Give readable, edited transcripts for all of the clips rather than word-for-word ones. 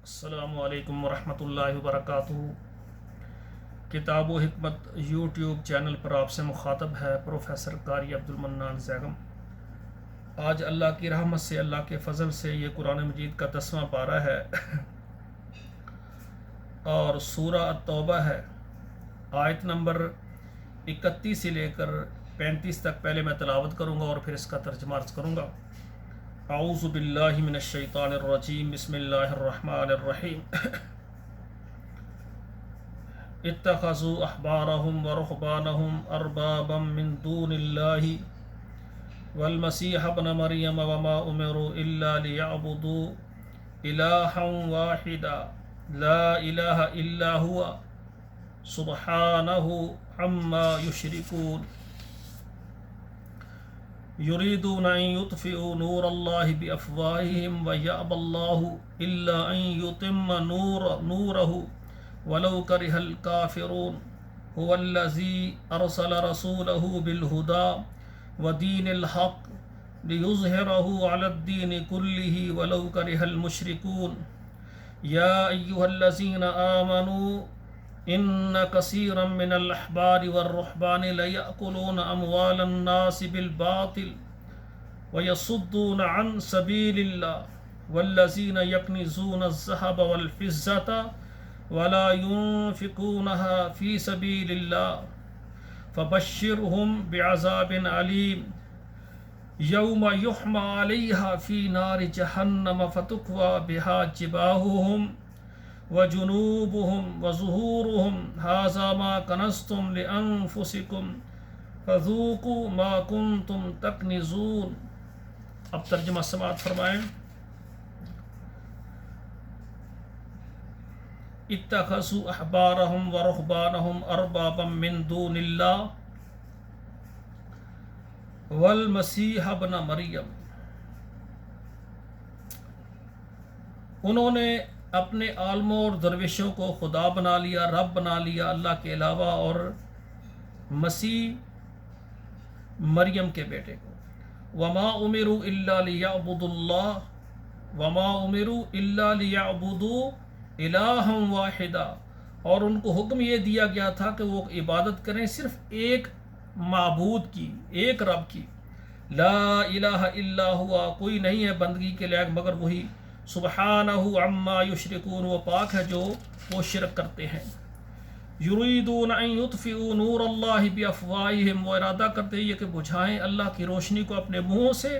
السلام علیکم ورحمۃ اللہ وبرکاتہ۔ کتاب و حکمت یوٹیوب چینل پر آپ سے مخاطب ہے پروفیسر قاری عبد المنان زیغم۔ آج اللہ کی رحمت سے، اللہ کے فضل سے یہ قرآن مجید کا 10واں پارہ ہے اور سورہ التوبہ ہے۔ آیت نمبر 31 سے لے کر 35 تک پہلے میں تلاوت کروں گا اور پھر اس کا ترجمہ عرض کروں گا۔ اعوذ باللہ من الشیطان الرجیم، بسم اللہ الرحمن الرحیم۔ اتخذوا احبارهم ورهبانهم اربابا من دون اللہ والمسیح ابن مریم وما امروا الا ليعبدوا الہا واحدا لا الہ الا هو سبحانہ عما یشرکون۔ یریدون ان یطفئوا نور اللہ بافواہہم ویأبی اللہ الا ان یتم نورہ ولو کرہ الکافرون۔ هو الذی ارسل رسولہ بالہدی ودین الحق لیظہرہ علی الدین کلہ ولو کرہ المشرکون۔ یا ایہا الذین آمنوا ان کثیرا من الاحبار والرہبان لیأکلون اموال الناس بالباطل ویصدون عن سبیل اللہ والذین یکنزون الذہب والفضة ولا ينفقونها في سبيل الله فبشرهم بعذاب عليم يوم يحمى عليها في نار جهنم فتكوى بها جباههم وجنوبهم وظهورهم هذا ما كنزتم لأنفسكم فذوقوا ما كنتم تكنزون۔ اب ترجمہ سماعت فرمائیں۔ اتخذوا احبارهم ورهبانهم اربابا من دون اللہ والمسیح ابن مریم۔ انہوں نے اپنے عالموں اور درویشوں کو خدا بنا لیا، رب بنا لیا اللہ کے علاوہ، اور مسیح مریم کے بیٹے کو۔ وما امروا الا لیعبدوا اللہ وما امروا الا لیعبدوا الہا واحدا، اور ان کو حکم یہ دیا گیا تھا کہ وہ عبادت کریں صرف ایک معبود کی، ایک رب کی۔ لا الہ الا ہوا، کوئی نہیں ہے بندگی کے لائق مگر وہی۔ سبحانہ عما یشرکون، وہ پاک ہے جو وہ شرک کرتے ہیں۔ یریدون ان یطفئوا نور اللہ بافواہہم، وہ ارادہ کرتے ہیں یہ کہ بجھائیں اللہ کی روشنی کو اپنے منہوں سے۔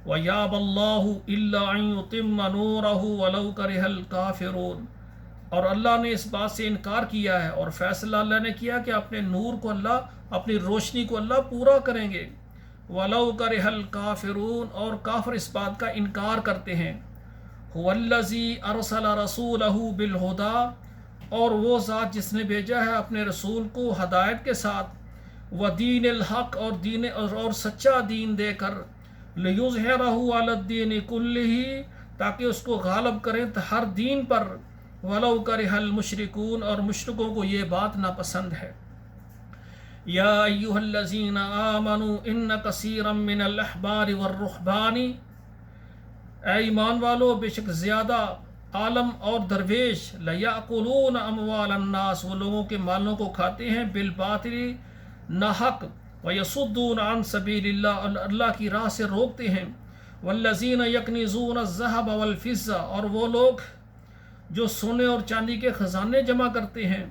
ویأبی اللہ الا ان یتم نورہ ولو کرہ الکافرون، اور اللہ نے اس بات سے انکار کیا ہے اور فیصلہ اللہ نے کیا کہ اپنے نور کو اللہ، اپنی روشنی کو اللہ پورا کریں گے۔ ولو کرہ الکافرون، اور کافر اس بات کا انکار کرتے ہیں۔ هو الذی ارسل رسولہ بالہدی، اور وہ ذات جس نے بھیجا ہے اپنے رسول کو ہدایت کے ساتھ، ودین الحق، اور سچا دین دے کر، لیظہرہ علی الدین کلہ، تاکہ اس کو غالب کریں ہر دین پر، ولو کرہ المشرکون، اور مشرکوں کو یہ بات ناپسند ہے۔ یا ایہا الذین آمنوا ان کثیرا من الاحبار والرہبان، اے ایمان والو بے شک زیادہ عالم اور درویش، لیأکلون اموال الناس، وہ لوگوں کے مالوں کو کھاتے ہیں، بالباطل ناحق، ویصدون عن سبیل اللہ، اللہ کی راہ سے روکتے ہیں۔ والذین یکنزون الذہب والفضة، اور وہ لوگ جو سونے اور چاندی کے خزانے جمع کرتے ہیں،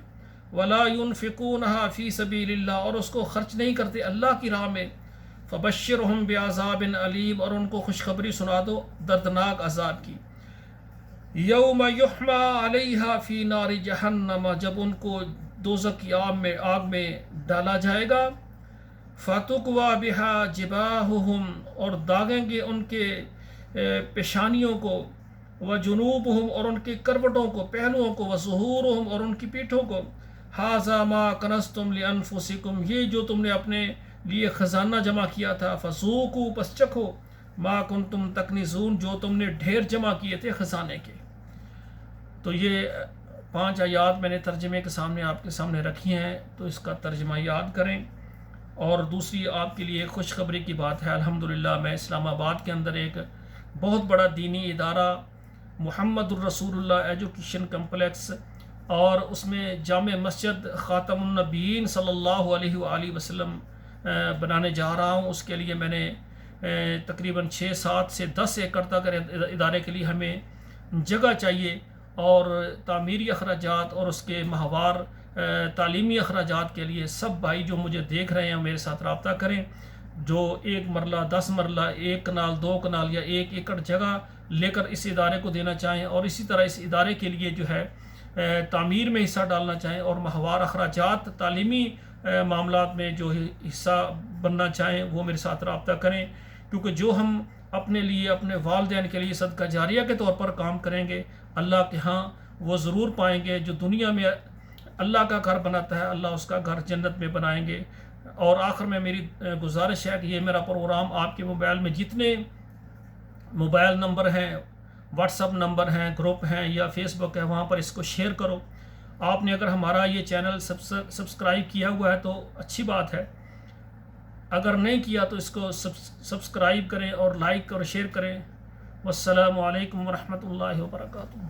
ولا ينفقونها فی سبیل اللہ، اور اس کو خرچ نہیں کرتے اللہ کی راہ میں۔ فبشرهم بعذاب علیم، اور ان کو خوشخبری سنا دو دردناک عذاب کی۔ یوم یحمى علیہا فی نار جہنم، جب ان کو دوزخ کی آگ میں ڈالا جائے گا۔ فتکوی بہا جباہہم، اور داغیں گے ان کے پیشانیوں کو، وجنوبہم، اور ان کے کروٹوں کو، پہلوؤں کو، وظہورہم، اور ان کی پیٹھوں کو۔ ھذا ما کنزتم لانفسکم، یہ جو تم نے اپنے لیے خزانہ جمع کیا تھا۔ فذوقوا، پس چکھو، ما کنتم تکنزون، جو تم نے ڈھیر جمع کیے تھے خزانے کے۔ تو یہ 5 آیات میں نے ترجمے کے سامنے آپ کے سامنے رکھی ہیں، تو اس کا ترجمہ یاد کریں۔ اور دوسری آپ کے لیے خوشخبری کی بات ہے، الحمدللہ میں اسلام آباد کے اندر ایک بہت بڑا دینی ادارہ محمد الرسول اللہ ایجوکیشن کمپلیکس، اور اس میں جامع مسجد خاتم النبیین صلی اللہ علیہ وآلہ وسلم بنانے جا رہا ہوں۔ اس کے لیے میں نے تقریباً 7 سے 10 ایکڑ تک ادارے کے لیے ہمیں جگہ چاہیے، اور تعمیری اخراجات اور اس کے ماہوار تعلیمی اخراجات کے لیے سب بھائی جو مجھے دیکھ رہے ہیں میرے ساتھ رابطہ کریں۔ جو 1 مرلہ 10 مرلہ 1 کنال 2 کنال یا 1 ایکڑ جگہ لے کر اس ادارے کو دینا چاہیں، اور اسی طرح اس ادارے کے لیے جو ہے تعمیر میں حصہ ڈالنا چاہیں، اور ماہوار اخراجات تعلیمی معاملات میں جو حصہ بننا چاہیں وہ میرے ساتھ رابطہ کریں، کیونکہ جو ہم اپنے لیے اپنے والدین کے لیے صدقہ جاریہ کے طور پر کام کریں گے اللہ کے ہاں وہ ضرور پائیں گے۔ جو دنیا میں اللہ کا گھر بناتا ہے اللہ اس کا گھر جنت میں بنائیں گے۔ اور آخر میں میری گزارش ہے کہ یہ میرا پروگرام آپ کے موبائل میں جتنے موبائل نمبر ہیں، واٹس اپ نمبر ہیں، گروپ ہیں یا فیس بک ہے، وہاں پر اس کو شیئر کرو۔ آپ نے اگر ہمارا یہ چینل سبسکرائب کیا ہوا ہے تو اچھی بات ہے، اگر نہیں کیا تو اس کو سبسکرائب کریں اور لائک اور شیئر کریں۔ والسلام علیکم ورحمۃ اللہ وبرکاتہ۔